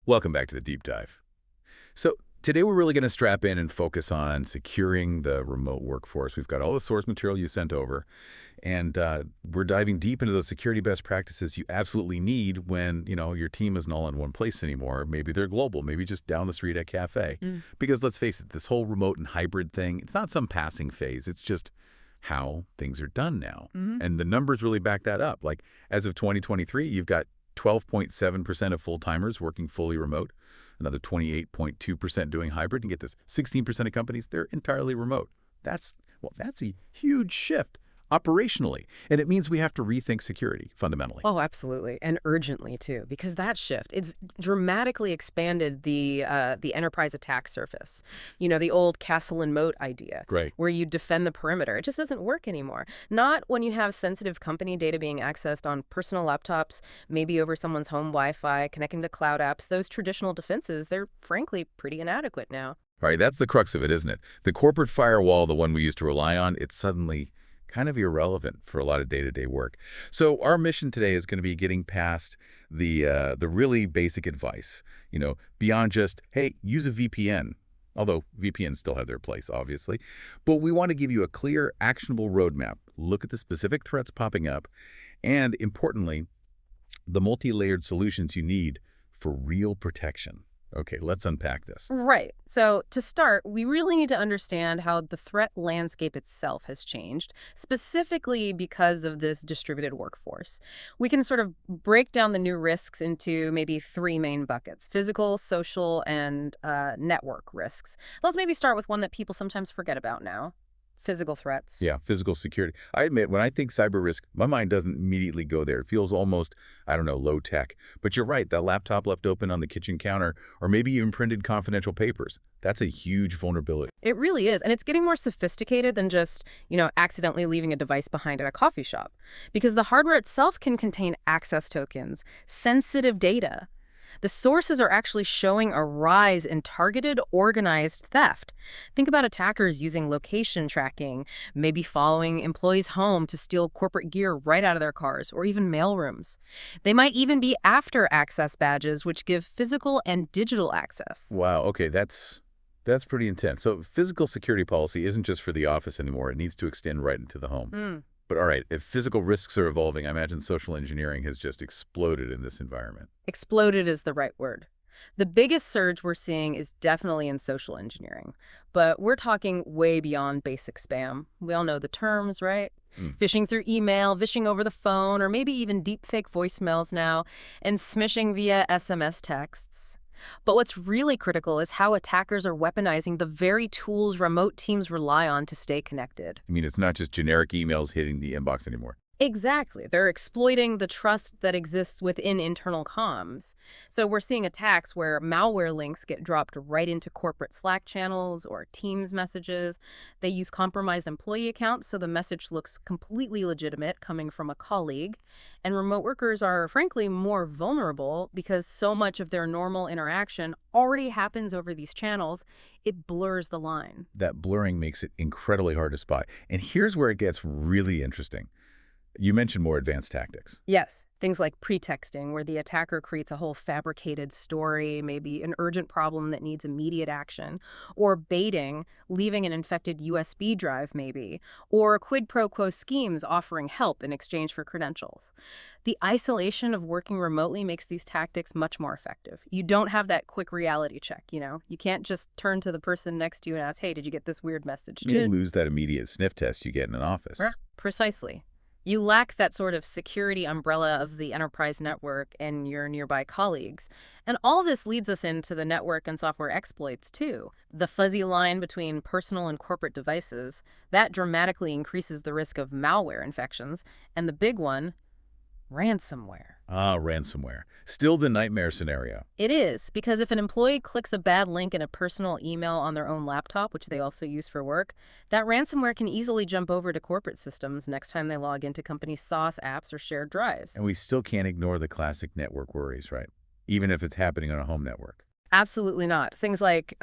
Welcome back to the deep dive. So today we're really going to strap in and focus on securing the remote workforce. We've got all the source material you sent over, and we're diving deep into those security best practices you absolutely need when, your team isn't all in one place anymore. Maybe they're global, maybe just down the street at a cafe. Because let's face it, this whole remote and hybrid thing, it's not some passing phase. It's just how things are done now. And the numbers really back that up. Like as of 2023, you've got 12.7% of full-timers working fully remote, another 28.2% doing hybrid, and get this, 16% of companies, they're entirely remote. That's a huge shift operationally, and it means we have to rethink security fundamentally. Oh, absolutely, and urgently too, because that shift, it's dramatically expanded the enterprise attack surface. The old castle and moat idea, Great. where you defend the perimeter. It just doesn't work anymore. Not when you have sensitive company data being accessed on personal laptops, maybe over someone's home Wi-Fi, connecting to cloud apps. Those traditional defenses, they're frankly pretty inadequate now. Right, that's the crux of it, isn't it? The corporate firewall, the one we used to rely on, it's suddenly kind of irrelevant for a lot of day-to-day work. So our mission today is going to be getting past the really basic advice, beyond just, hey, use a VPN, although VPNs still have their place, obviously. But we want to give you a clear, actionable roadmap, look at the specific threats popping up, and importantly, the multi-layered solutions you need for real protection. Okay, let's unpack this. Right. So to start, we really need to understand how the threat landscape itself has changed, specifically because of this distributed workforce. We can sort of break down the new risks into maybe three main buckets: physical, social, and network risks. Let's maybe start with one that people sometimes forget about now: physical threats. Yeah, physical security. I admit, when I think cyber risk, my mind doesn't immediately go there. It feels almost, low tech. But you're right, that laptop left open on the kitchen counter, or maybe even printed confidential papers, that's a huge vulnerability. It really is. And it's getting more sophisticated than just, accidentally leaving a device behind at a coffee shop. Because the hardware itself can contain access tokens, sensitive data. The sources are actually showing a rise in targeted, organized theft. Think about attackers using location tracking, maybe following employees home to steal corporate gear right out of their cars, or even mailrooms. They might even be after access badges, which give physical and digital access. Wow, okay, that's pretty intense. So physical security policy isn't just for the office anymore. It needs to extend right into the home. But all right, if physical risks are evolving, I imagine social engineering has just exploded in this environment. Exploded is the right word. The biggest surge we're seeing is definitely in social engineering, but we're talking way beyond basic spam. We all know the terms, right? Phishing through email, phishing over the phone, or maybe even deepfake voicemails now, and smishing via SMS texts. But what's really critical is how attackers are weaponizing the very tools remote teams rely on to stay connected. I mean, it's not just generic emails hitting the inbox anymore. Exactly. They're exploiting the trust that exists within internal comms. So we're seeing attacks where malware links get dropped right into corporate Slack channels or Teams messages. They use compromised employee accounts so the message looks completely legitimate coming from a colleague. And remote workers are, frankly, more vulnerable because so much of their normal interaction already happens over these channels. It blurs the line. That blurring makes it incredibly hard to spot. And here's where it gets really interesting. You mentioned more advanced tactics. Yes, things like pretexting, where the attacker creates a whole fabricated story, maybe an urgent problem that needs immediate action, or baiting, leaving an infected USB drive maybe, or quid pro quo schemes offering help in exchange for credentials. The isolation of working remotely makes these tactics much more effective. You don't have that quick reality check, You can't just turn to the person next to you and ask, hey, did you get this weird message? You lose that immediate sniff test you get in an office. Precisely. You lack that sort of security umbrella of the enterprise network and your nearby colleagues. And all this leads us into the network and software exploits, too. The fuzzy line between personal and corporate devices, that dramatically increases the risk of malware infections. And the big one, ransomware. Ransomware. Still the nightmare scenario. It is, because if an employee clicks a bad link in a personal email on their own laptop, which they also use for work, that ransomware can easily jump over to corporate systems next time they log into company SaaS apps or shared drives. And we still can't ignore the classic network worries, right? Even if it's happening on a home network. Absolutely not. Things like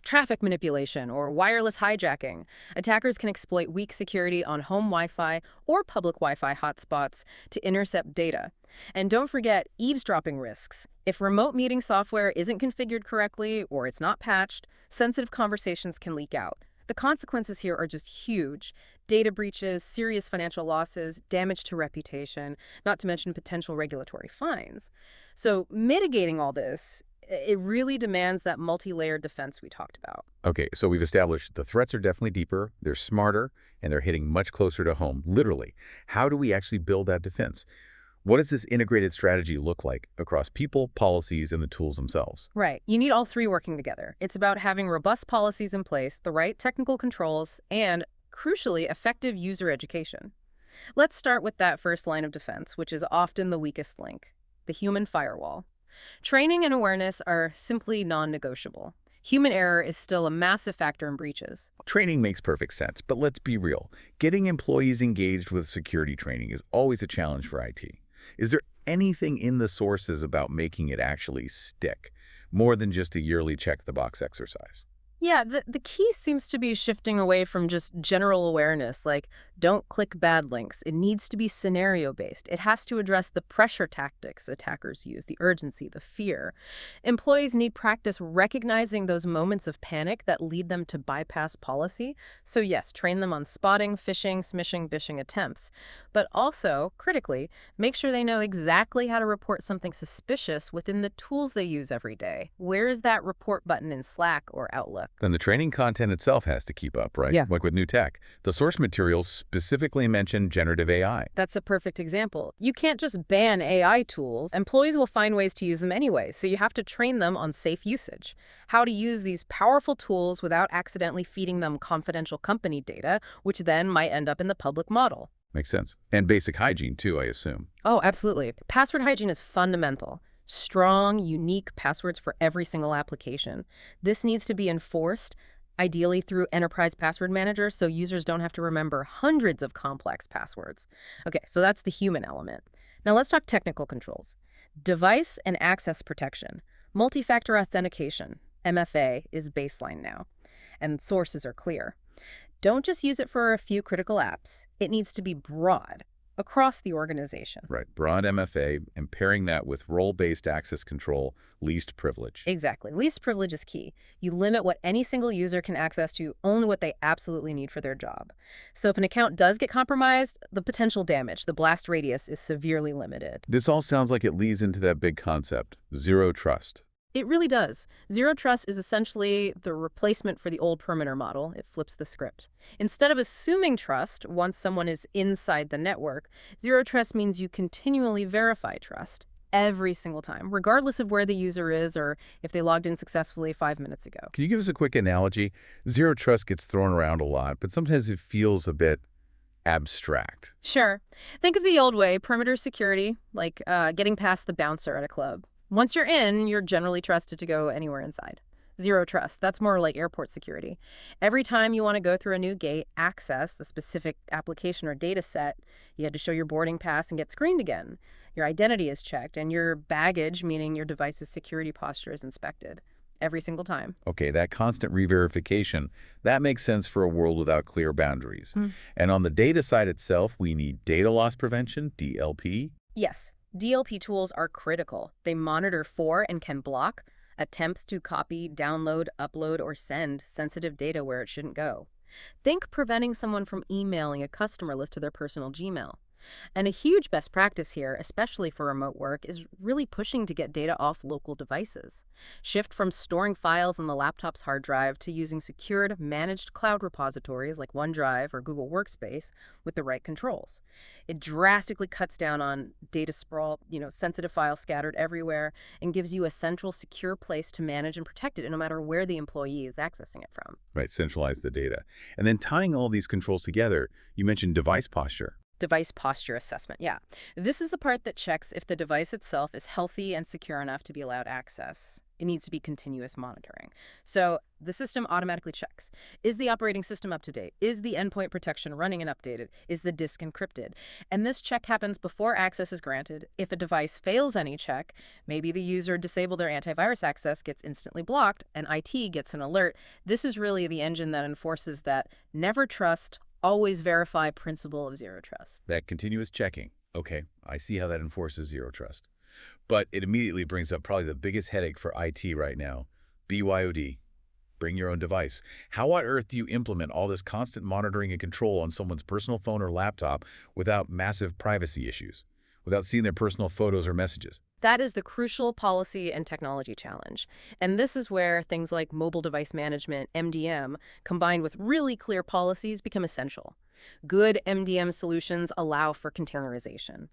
traffic manipulation or wireless hijacking. Attackers can exploit weak security on home Wi-Fi or public Wi-Fi hotspots to intercept data. And don't forget eavesdropping risks. If remote meeting software isn't configured correctly or it's not patched, sensitive conversations can leak out. The consequences here are just huge. Data breaches, serious financial losses, damage to reputation, not to mention potential regulatory fines. So mitigating all this, it really demands that multi-layered defense we talked about. Okay, so we've established the threats are definitely deeper, they're smarter, and they're hitting much closer to home, literally. How do we actually build that defense? What does this integrated strategy look like across people, policies, and the tools themselves? Right. You need all three working together. It's about having robust policies in place, the right technical controls, and, crucially, effective user education. Let's start with that first line of defense, which is often the weakest link, the human firewall. Training and awareness are simply non-negotiable. Human error is still a massive factor in breaches. Training makes perfect sense, but let's be real. Getting employees engaged with security training is always a challenge for IT. Is there anything in the sources about making it actually stick, more than just a yearly check-the-box exercise? Yeah, the key seems to be shifting away from just general awareness, like don't click bad links. It needs to be scenario-based. It has to address the pressure tactics attackers use, the urgency, the fear. Employees need practice recognizing those moments of panic that lead them to bypass policy. So yes, train them on spotting, phishing, smishing, bishing attempts. But also, critically, make sure they know exactly how to report something suspicious within the tools they use every day. Where is that report button in Slack or Outlook? Then the training content itself has to keep up, right? Yeah. Like with new tech. The source materials specifically mention generative AI. That's a perfect example. You can't just ban AI tools. Employees will find ways to use them anyway, so you have to train them on safe usage. How to use these powerful tools without accidentally feeding them confidential company data, which then might end up in the public model. Makes sense. And basic hygiene, too, I assume. Oh, absolutely. Password hygiene is fundamental. Strong, unique passwords for every single application. This needs to be enforced, ideally through enterprise password managers, so users don't have to remember hundreds of complex passwords. Okay, so that's the human element. Now let's talk technical controls. Device and access protection. Multi-factor authentication, MFA, is baseline now, and sources are clear. Don't just use it for a few critical apps. It needs to be broad, across the organization. Right. Broad MFA and pairing that with role-based access control, least privilege. Exactly. Least privilege is key. You limit what any single user can access to, only what they absolutely need for their job. So if an account does get compromised, the potential damage, the blast radius, is severely limited. This all sounds like it leads into that big concept, zero trust. It really does. Zero trust is essentially the replacement for the old perimeter model. It flips the script. Instead of assuming trust once someone is inside the network, zero trust means you continually verify trust every single time, regardless of where the user is or if they logged in successfully 5 minutes ago. Can you give us a quick analogy? Zero trust gets thrown around a lot, but sometimes it feels a bit abstract. Sure. Think of the old way, perimeter security, like getting past the bouncer at a club. Once you're in, you're generally trusted to go anywhere inside. Zero trust. That's more like airport security. Every time you want to go through a new gate, access a specific application or data set, you had to show your boarding pass and get screened again. Your identity is checked, and your baggage, meaning your device's security posture, is inspected every single time. Okay, that constant re-verification, that makes sense for a world without clear boundaries. And on the data side itself, we need data loss prevention, DLP. Yes. DLP tools are critical. They monitor for and can block attempts to copy, download, upload, or send sensitive data where it shouldn't go. Think preventing someone from emailing a customer list to their personal Gmail. And a huge best practice here, especially for remote work, is really pushing to get data off local devices. Shift from storing files on the laptop's hard drive to using secured, managed cloud repositories like OneDrive or Google Workspace with the right controls. It drastically cuts down on data sprawl, sensitive files scattered everywhere, and gives you a central, secure place to manage and protect it no matter where the employee is accessing it from. Right, centralize the data. And then tying all these controls together, you mentioned device posture. Device posture assessment, yeah. This is the part that checks if the device itself is healthy and secure enough to be allowed access. It needs to be continuous monitoring. So the system automatically checks. Is the operating system up to date? Is the endpoint protection running and updated? Is the disk encrypted? And this check happens before access is granted. If a device fails any check, maybe the user disabled their antivirus access, gets instantly blocked, and IT gets an alert. This is really the engine that enforces that never trust, always verify principle of zero trust. That continuous checking. Okay, I see how that enforces zero trust. But it immediately brings up probably the biggest headache for IT right now, BYOD. Bring your own device. How on earth do you implement all this constant monitoring and control on someone's personal phone or laptop without massive privacy issues, without seeing their personal photos or messages? That is the crucial policy and technology challenge. And this is where things like mobile device management, MDM, combined with really clear policies become essential. Good MDM solutions allow for containerization.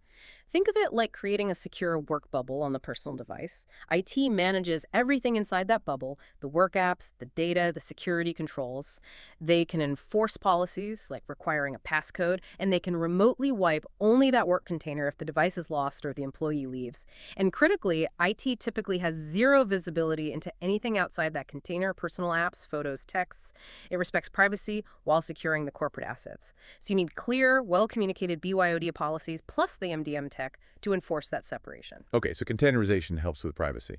Think of it like creating a secure work bubble on the personal device. IT manages everything inside that bubble, the work apps, the data, the security controls. They can enforce policies, like requiring a passcode, and they can remotely wipe only that work container if the device is lost or the employee leaves. And critically, IT typically has zero visibility into anything outside that container, personal apps, photos, texts. It respects privacy while securing the corporate assets. So you need clear, well-communicated BYOD policies plus the MDM tech to enforce that separation. Okay, so containerization helps with privacy.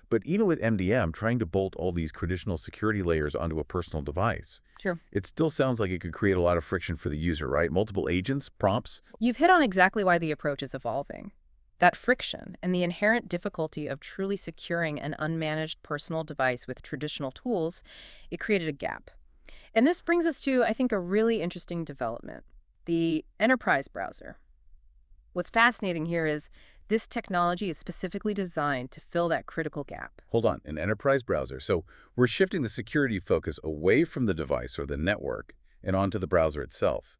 But even with MDM, trying to bolt all these traditional security layers onto a personal device, Sure. it still sounds like it could create a lot of friction for the user, right? Multiple agents, prompts. You've hit on exactly why the approach is evolving. That friction and the inherent difficulty of truly securing an unmanaged personal device with traditional tools, it created a gap. And this brings us to, I think, a really interesting development, the enterprise browser. What's fascinating here is this technology is specifically designed to fill that critical gap. Hold on, an enterprise browser. So we're shifting the security focus away from the device or the network and onto the browser itself.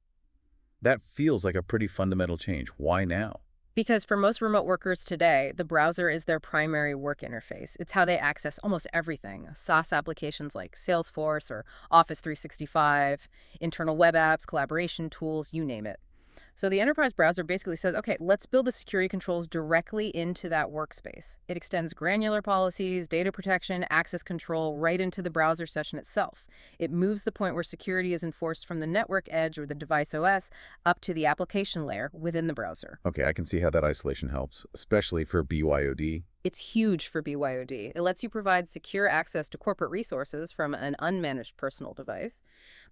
That feels like a pretty fundamental change. Why now? Because for most remote workers today, the browser is their primary work interface. It's how they access almost everything. SaaS applications like Salesforce or Office 365, internal web apps, collaboration tools, you name it. So the enterprise browser basically says, okay, let's build the security controls directly into that workspace. It extends granular policies, data protection, access control right into the browser session itself. It moves the point where security is enforced from the network edge or the device OS up to the application layer within the browser. Okay, I can see how that isolation helps, especially for BYOD. It's huge for BYOD. It lets you provide secure access to corporate resources from an unmanaged personal device,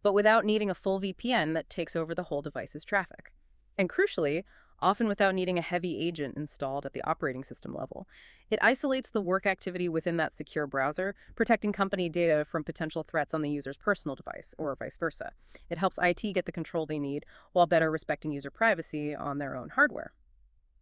but without needing a full VPN that takes over the whole device's traffic. And crucially, often without needing a heavy agent installed at the operating system level. It isolates the work activity within that secure browser, protecting company data from potential threats on the user's personal device, or vice versa. It helps IT get the control they need while better respecting user privacy on their own hardware.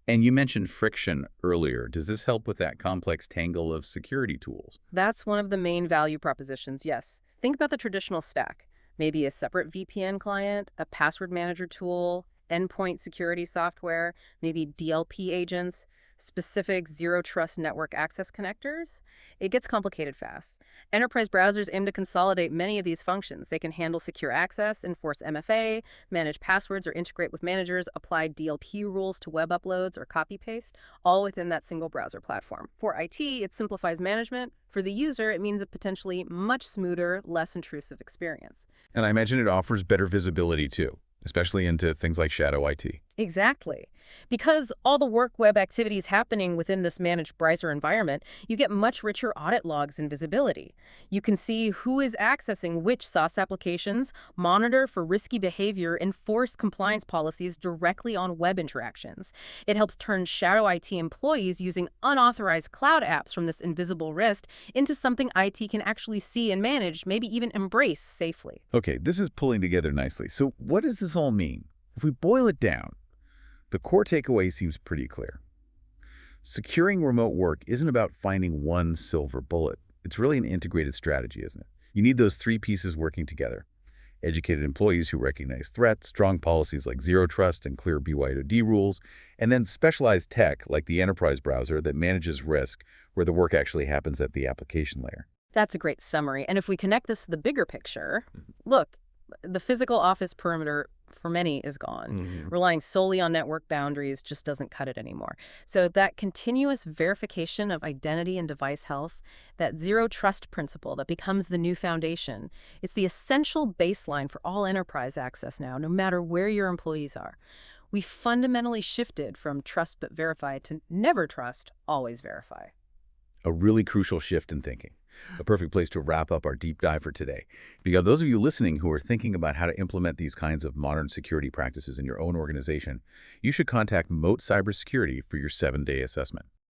And you mentioned friction earlier. Does this help with that complex tangle of security tools? That's one of the main value propositions, yes. Think about the traditional stack. Maybe a separate VPN client, a password manager tool, endpoint security software, maybe DLP agents, specific zero-trust network access connectors. It gets complicated fast. Enterprise browsers aim to consolidate many of these functions. They can handle secure access, enforce MFA, manage passwords or integrate with managers, apply DLP rules to web uploads or copy-paste, all within that single browser platform. For IT, it simplifies management. For the user, it means a potentially much smoother, less intrusive experience. And I imagine it offers better visibility too, especially into things like shadow IT. Exactly. Because all the work web activities happening within this managed browser environment, you get much richer audit logs and visibility. You can see who is accessing which SaaS applications, monitor for risky behavior, enforce compliance policies directly on web interactions. It helps turn shadow IT employees using unauthorized cloud apps from this invisible wrist into something IT can actually see and manage, maybe even embrace safely. Okay, this is pulling together nicely. So what does this all mean? If we boil it down, the core takeaway seems pretty clear. Securing remote work isn't about finding one silver bullet. It's really an integrated strategy, isn't it? You need those three pieces working together. Educated employees who recognize threats, strong policies like zero trust and clear BYOD rules, and then specialized tech like the enterprise browser that manages risk where the work actually happens at the application layer. That's a great summary. And if we connect this to the bigger picture, look, the physical office perimeter for many is gone. Relying solely on network boundaries just doesn't cut it anymore. So that continuous verification of identity and device health, that zero trust principle that becomes the new foundation, it's the essential baseline for all enterprise access now, no matter where your employees are. We fundamentally shifted from trust but verify to never trust, always verify. A really crucial shift in thinking. A perfect place to wrap up our deep dive for today. Because those of you listening who are thinking about how to implement these kinds of modern security practices in your own organization, you should contact Moat Cybersecurity for your 7-day assessment.